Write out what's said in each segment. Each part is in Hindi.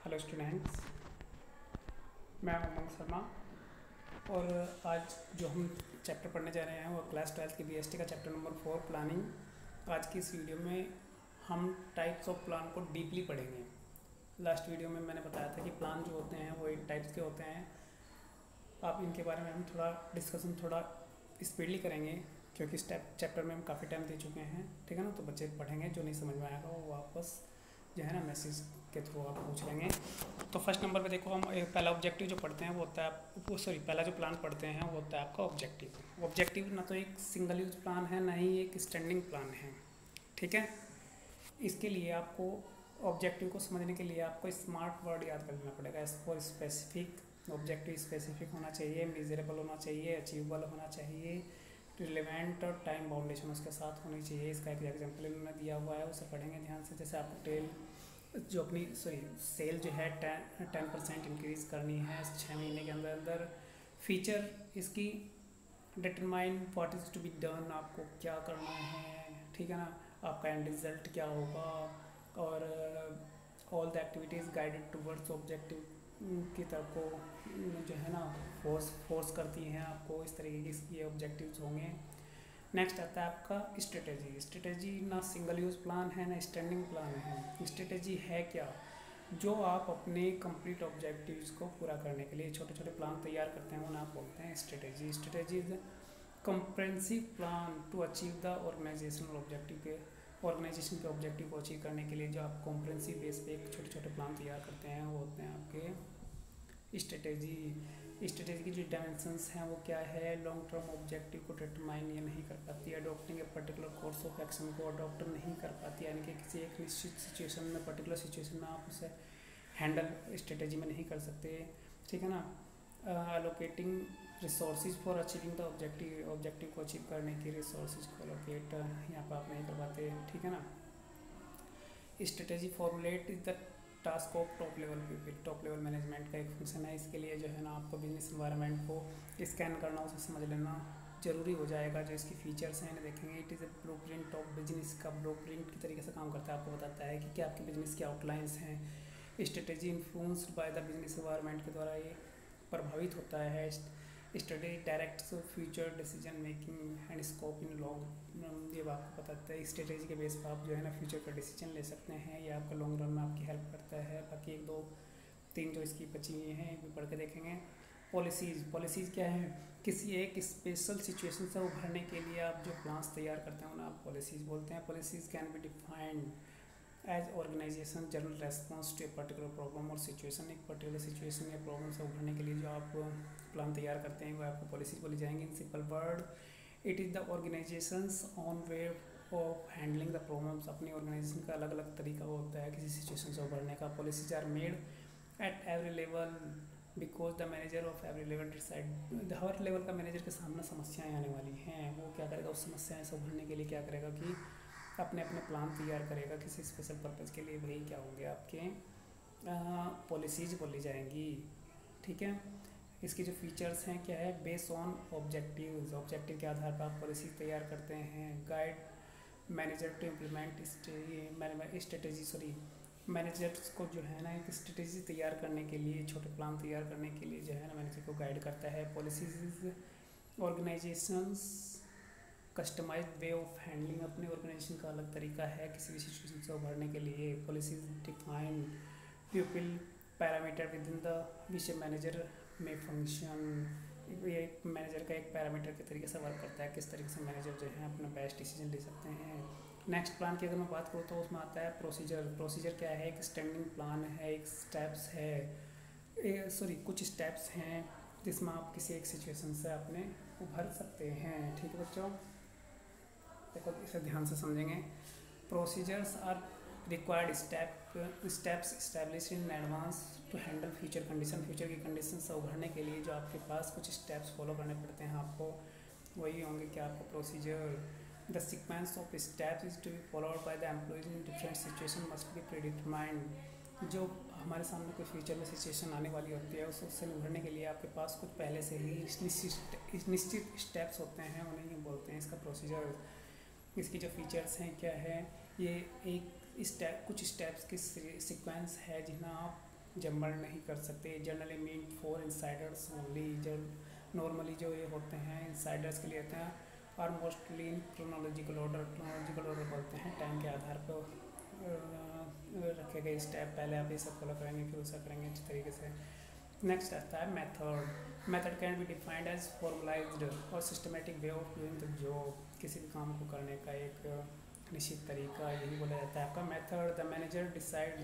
हेलो स्टूडेंट्स, मैं उमंग शर्मा। और आज जो हम चैप्टर पढ़ने जा रहे हैं वो क्लास 12 की बीएसटी का चैप्टर नंबर 4 प्लानिंग। आज की इस वीडियो में हम टाइप्स ऑफ प्लान को डीपली पढ़ेंगे। लास्ट वीडियो में मैंने बताया था कि प्लान जो होते हैं वो 8 टाइप्स के होते हैं। अब इनके बारे में हम थोड़ा डिस्कशन थोड़ा स्पीडली करेंगे क्योंकि इस चैप्टर में हम काफ़ी टाइम दे चुके हैं। ठीक है ना, तो बच्चे पढ़ेंगे, जो नहीं समझ में आएगा वो वापस जो है ना मैसेज के थ्रू आप पूछ लेंगे। तो फर्स्ट नंबर पे देखो, हम पहला ऑब्जेक्टिव जो पढ़ते हैं वो होता है, पहला जो प्लान पढ़ते हैं वो होता है आपका ऑब्जेक्टिव। ऑब्जेक्टिव ना तो एक सिंगल यूज प्लान है, ना ही एक स्टैंडिंग प्लान है। ठीक है, इसके लिए आपको ऑब्जेक्टिव को समझने के लिए आपको स्मार्ट वर्ड याद कर लेना पड़ेगा। फॉर स्पेसिफिक, ऑब्जेक्टिव स्पेसिफिक होना चाहिए, मेजरेबल होना चाहिए, अचीवेबल होना चाहिए, रिलेवेंट और टाइम बाउंडेशन उसके साथ होनी चाहिए। इसका एक एग्जाम्पल इन्होंने दिया हुआ है, उसे पढ़ेंगे ध्यान से। जैसे आपको जो अपनी सेल जो है 10% इंक्रीज़ करनी है 6 महीने के अंदर अंदर। फीचर इसकी determine what is to be done, आपको क्या करना है, ठीक है ना, आपका एंड रिजल्ट क्या होगा, और all the activities guided towards objective की तरफ को जो है ना फोर्स करती हैं आपको। इस तरीके के ये ऑब्जेक्टिव्स होंगे। नेक्स्ट आता है आपका स्ट्रेटेजी। स्ट्रेटेजी ना सिंगल यूज़ प्लान है ना स्टैंडिंग प्लान है। स्ट्रेटेजी है क्या? जो आप अपने कंप्लीट ऑब्जेक्टिव्स को पूरा करने के लिए छोटे छोटे प्लान तैयार करते हैं, उन्हें आप बोलते हैं strategy. Strategy is the comprehensive plan to achieve the organisational objective के ऑर्गेनाइजेशन के ऑब्जेक्टिव को अचीव करने के लिए जो आप कॉम्प्रेंसिव बेस पे एक छोटे छोटे प्लान तैयार करते हैं वो होते हैं आपके स्ट्रेटेजी। स्ट्रेटेजी की जो डायमेंशंस हैं वो क्या है? लॉन्ग टर्म ऑब्जेक्टिव को डिटरमाइन ये नहीं कर पाती है, adopting a particular course of action को अडॉप्ट नहीं कर पाती है, यानी कि किसी एक निश्चित सिचुएशन में, पर्टिकुलर सिचुएशन में आप उसे हैंडल स्ट्रेटेजी में नहीं कर सकते। ठीक है ना। Allocating resources for achieving the objective, objective को अचीव करने के रिसोर्सेज को अलोकेट यहाँ पर आप नहीं कर पाते। ठीक है ना। Strategy formulate is the task of top level people. Top level management का एक फंक्शन है। इसके लिए जो है ना आपको बिजनेस एनवायरनमेंट को स्कैन करना, उसे समझ लेना जरूरी हो जाएगा। जो इसकी फीचर्स हैं इन्हें देखेंगे। It is A blue print of business का ब्लू प्रिंट की तरीके से काम करता है, आपको बताता है कि क्या आपके बिजनेस के आउटलाइंस हैं। Strategy influenced by the business environment के द्वारा ये प्रभावित होता है। Strategy directs future decision making and scope in long, ये आपको बताता है। स्ट्रेटेजी के बेस पर आप जो है ना फ्यूचर का डिसीजन ले सकते हैं। ये आपका लॉन्ग रन में आपकी हेल्प करता है। बाकी 1 2 3 जो इसकी बची हुई हैं ये भी पढ़ के देखेंगे। पॉलिसीज़, पॉलिसीज़ क्या है? किसी एक स्पेशल सिचुएशन से उभरने के लिए आप जो प्लान्स तैयार करते हैं उन्हें आप पॉलिसीज़ बोलते हैं। Policies can be defined as organisation general response to a particular problem और सिचुएशन। एक पर्टिकुलर सिचुएशन या प्रॉब्लम से उभरने के लिए जो आप प्लान तैयार करते हैं वो आपको पॉलिसीज बोली जाएंगी। In simple word, it is the organisations on way of handling the problems. अपनी ऑर्गेनाइजेशन का अलग अलग तरीका होता है किसी सिचुएशन से उभरने का। Policies are made at every level because the manager of every level decide. हर लेवल का मैनेजर के सामने समस्याएं आने वाली हैं, वो क्या करेगा? उस समस्याएं से उभरने के लिए क्या करेगा कि अपने अपने प्लान तैयार करेगा किसी स्पेशल पर्पज़ के लिए। वही क्या होंगे आपके पॉलिसीज बोली जाएंगी। ठीक है। इसकी जो फीचर्स हैं क्या है? बेस्ड ऑन ऑब्जेक्टिव्स, ऑब्जेक्टिव के आधार पर आप पॉलिसी तैयार करते हैं। Guide manager to implement strategy, managers को जो है ना एक स्ट्रेटेजी तैयार करने के लिए, छोटे प्लान तैयार करने के लिए जो है ना मैनेजर को गाइड करता है। Policies organisations customised way of handling, अपने ऑर्गेनाइजेशन का अलग तरीका है किसी भी सिचुएशन से उभरने के लिए। Policies define people parameter with in the which manager में फंक्शन। ये एक मैनेजर का एक पैरामीटर के तरीके से वर्क करता है, किस तरीके से मैनेजर जो है अपना बेस्ट डिसीजन ले सकते हैं। नेक्स्ट प्लान की अगर मैं बात करूँ तो उसमें आता है प्रोसीजर। प्रोसीजर क्या है? एक स्टैंडिंग प्लान है, एक स्टेप्स है, कुछ स्टेप्स हैं जिसमें आप किसी एक सिचुएशन से अपने उभर सकते हैं। ठीक है बच्चों, देखो इसे ध्यान से समझेंगे। Procedures are required steps establish in advance to handle future condition. Future की कंडीशन से उभरने के लिए जो आपके पास कुछ स्टेप्स फॉलो करने पड़ते हैं आपको, वही होंगे कि आपको procedure. The sequence of steps is to be followed by the employees in different situation must be predetermined. जो हमारे सामने कोई फ्यूचर में सिचुएशन आने वाली होती है उससे निभरने के लिए आपके पास कुछ पहले से ही निश्चित स्टेप्स होते हैं, उन्हें ही बोलते हैं इसका प्रोसीजर। इसकी जो फीचर्स हैं क्या है? ये एक कुछ स्टेप्स की सीक्वेंस है जिन्हें आप जमर्ड नहीं कर सकते। Generally mean for insiders only, जो नॉर्मली जो ये होते हैं इंसाइडर्स के लिए होते हैं। और मोस्टली इन क्रोनोलॉजिकल ऑर्डर बोलते हैं, टाइम के आधार पर रखे गए स्टेप, पहले आप ये सब फॉलो करेंगे फिर उसका करेंगे अच्छी तरीके से। नेक्स्ट आता है method. Method can be defined as formalized और systematic way of doing the job. किसी भी काम को करने का एक निश्चित तरीका, यही बोला जाता है आपका method. The manager decide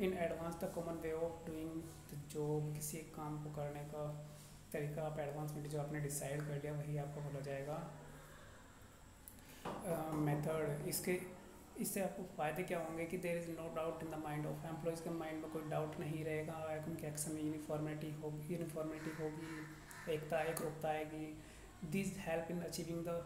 in advance the common way of doing the job. किसी एक काम को करने का तरीका आप एडवांस में जो आपने डिसाइड कर लिया वही आपको बोला जाएगा मेथड। इससे आपको फ़ायदे क्या होंगे कि there is no doubt in the mind of employees के माइंड में कोई डाउट नहीं रहेगा, उनके एक्शन में यूनिफॉर्मिटी होगी, एकता एकरूपता आएगी। This help in achieving the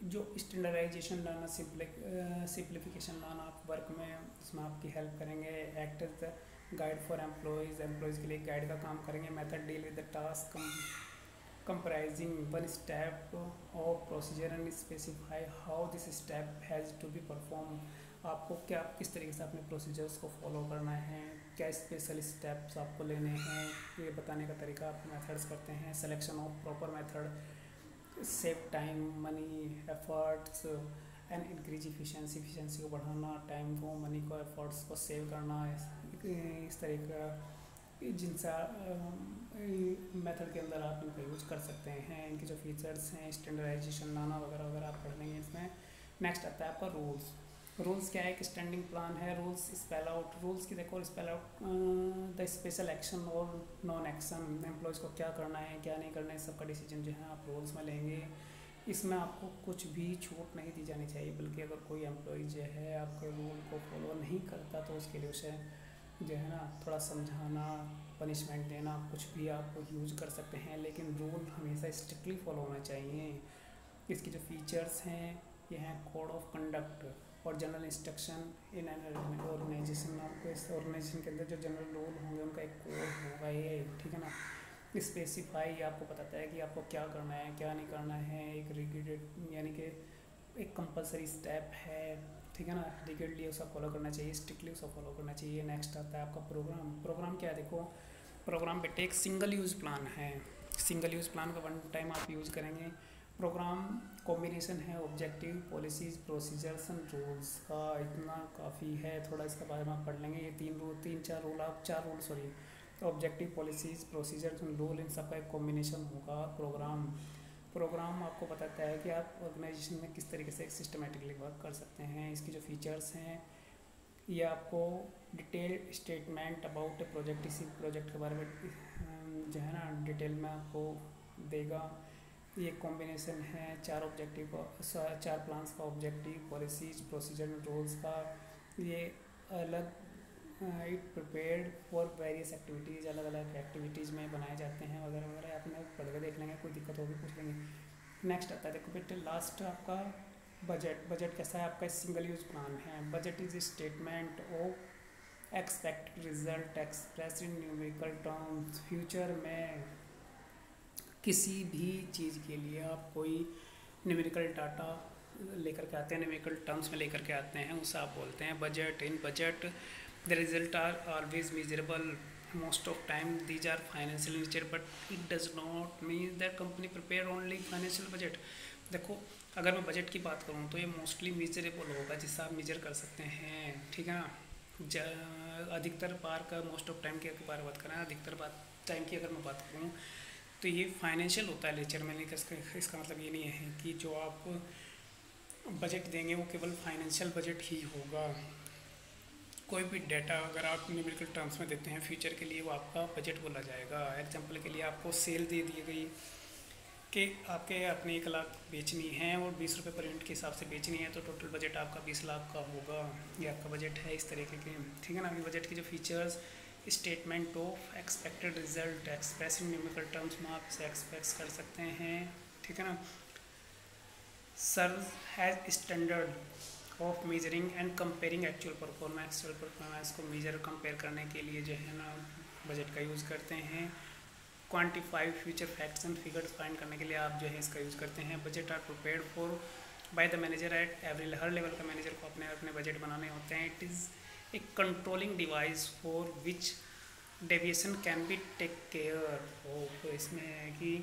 जो स्टैंडर्डाइजेशन लाना, सिंप्लीफिकेशन लाना आप वर्क में, उसमें आपकी हेल्प करेंगे। Act as the guide for employees के लिए गाइड का काम करेंगे। Method deal with the task comprising one step of procedure and specify how this step has to be performed। आपको क्या किस तरीके से अपने प्रोसीजर्स को फॉलो करना है, क्या स्पेशल स्टेप्स आपको लेने हैं, ये बताने का तरीका आप मेथड्स करते हैं। Selection of proper method save time money efforts and increase efficiency को बढ़ाना, टाइम को मनी को एफर्ट्स को सेव करना, इस तरीके जिनसे मेथड के अंदर आप इनका यूज़ कर सकते हैं। इनके जो फीचर्स हैं, स्टैंडर्डाइजेशन लाना वगैरह वगैरह आप पढ़ लेंगे इसमें। नेक्स्ट आता है आपका रूल्स क्या है, एक स्टैंडिंग प्लान है। रूल्स स्पेल आउट, रूल्स की देखो spell out the special action और नॉन एक्शन, एम्प्लॉयज़ को क्या करना है क्या नहीं करना है, सबका डिसीजन जो है आप रूल्स में लेंगे। इसमें आपको कुछ भी छूट नहीं दी जानी चाहिए, बल्कि अगर कोई एम्प्लॉय जो है आपके रूल को फॉलो नहीं करता तो उसके लिए उसे जो है ना थोड़ा समझाना, पनिशमेंट देना, कुछ भी आप यूज़ कर सकते हैं, लेकिन रूल हमेशा स्ट्रिक्टली फॉलो होना चाहिए। इसके जो फीचर्स हैं ये हैं कोड ऑफ कंडक्ट और general instruction in an organisation. आपको इस ऑर्गेनाइजेशन के अंदर जो जनरल रूल होंगे उनका एक कोड होगा ये, ठीक है ना। स्पेसिफाई आपको बताता है कि आपको क्या करना है क्या नहीं करना है, एक रिगिड यानी कि एक कंपलसरी स्टेप है, ठीक है ना। रिगिडली उसका फॉलो करना चाहिए, स्ट्रिक्टली उसका फॉलो करना चाहिए। नेक्स्ट आता है आपका प्रोग्राम क्या है, देखो प्रोग्राम बेटे एक सिंगल यूज़ प्लान है। सिंगल यूज़ प्लान का वन टाइम आप यूज़ करेंगे। प्रोग्राम कॉम्बिनेशन है objective policies procedures and rules का, इतना काफ़ी है। थोड़ा इसके बारे में आप पढ़ लेंगे। ये चार rule objective policies procedures and rule, इन सब का एक कॉम्बिनेशन होगा प्रोग्राम आपको बताता है कि आप ऑर्गेनाइजेशन में किस तरीके से एक सिस्टमेटिकली वर्क कर सकते हैं। इसके जो फीचर्स हैं ये आपको detail statement about A project, इसी प्रोजेक्ट के बारे में जो है ना डिटेल में आपको देगा। ये कॉम्बिनेशन है चार प्लान्स का, objective policies procedure and rules का। ये अलग it prepared for various activities, अलग अलग एक्टिविटीज़ में बनाए जाते हैं वगैरह वगैरह। आपने पढ़ के देख लेंगे, कोई दिक्कत होगी पूछ लेंगे। नेक्स्ट आता है देखो बेटे लास्ट आपका बजट कैसा है आपका, सिंगल यूज़ प्लान है। Budget is statement of expected result express in numerical terms. Future में किसी भी चीज़ के लिए आप कोई न्यूमेरिकल डाटा लेकर के आते हैं, न्यूमेरिकल टर्म्स में लेकर के आते हैं, उसे आप बोलते हैं budget. In budget the result are always measurable, most of time these are financial in nature, but it does not mean that company prepare only financial budget। देखो अगर मैं बजट की बात करूँ तो ये मोस्टली मेजरेबल होगा, जिससे आप मेजर कर सकते हैं, ठीक है ना। अधिकतर बार का मोस्ट ऑफ टाइम के बारे में बात करें, अधिकतर टाइम की अगर मैं बात करूँ तो ये फाइनेंशियल होता है नेचर में। इसका मतलब ये नहीं है कि जो आप बजट देंगे वो केवल फाइनेंशियल बजट ही होगा। कोई भी डाटा अगर आप न्यूमेरिकल टर्म्स में देते हैं फ्यूचर के लिए, वो आपका बजट बोला जाएगा। एग्जांपल के लिए आपको सेल दे दी गई कि आपके अपने 1 लाख बेचनी है और 20 रुपये पर यूनिट के हिसाब से बेचनी है, तो टोटल बजट आपका 20 लाख का होगा। ये आपका बजट है इस तरीके के, ठीक है ना। अभी बजट के जो features, statement of expected result express in numerical terms में आप इसे एक्सप्रेस कर सकते हैं, ठीक है ना। Serve has standard of measuring and comparing actual performance को मेजर कंपेयर करने के लिए जो है ना बजट का यूज़ करते हैं। Quantify future facts and figures find करने के लिए आप जो है इसका यूज़ करते हैं। Budget are prepared for by the manager at every, हर लेवल का मैनेजर को अपने बजट बनाने होते हैं। It is a controlling device for which deviation can be take care हो, तो इसमें है कि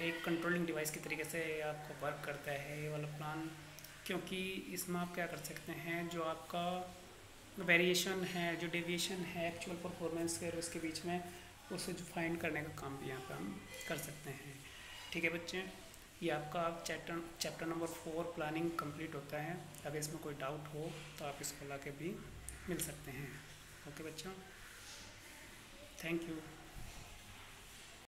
एक कंट्रोलिंग डिवाइस की तरीके से आपको वर्क करता है ये वाला प्लान, क्योंकि इसमें आप क्या कर सकते हैं, जो आपका वेरिएशन है, जो डेविएशन है एक्चुअल परफॉर्मेंस के और उसके बीच में, उसे जो फाइंड करने का काम भी यहाँ पे हम कर सकते हैं। ठीक है बच्चे, ये आपका चैप्टर नंबर 4 प्लानिंग कंप्लीट होता है। अगर इसमें कोई डाउट हो तो आप इसको ला के भी मिल सकते हैं। ओके बच्चों, थैंक यू।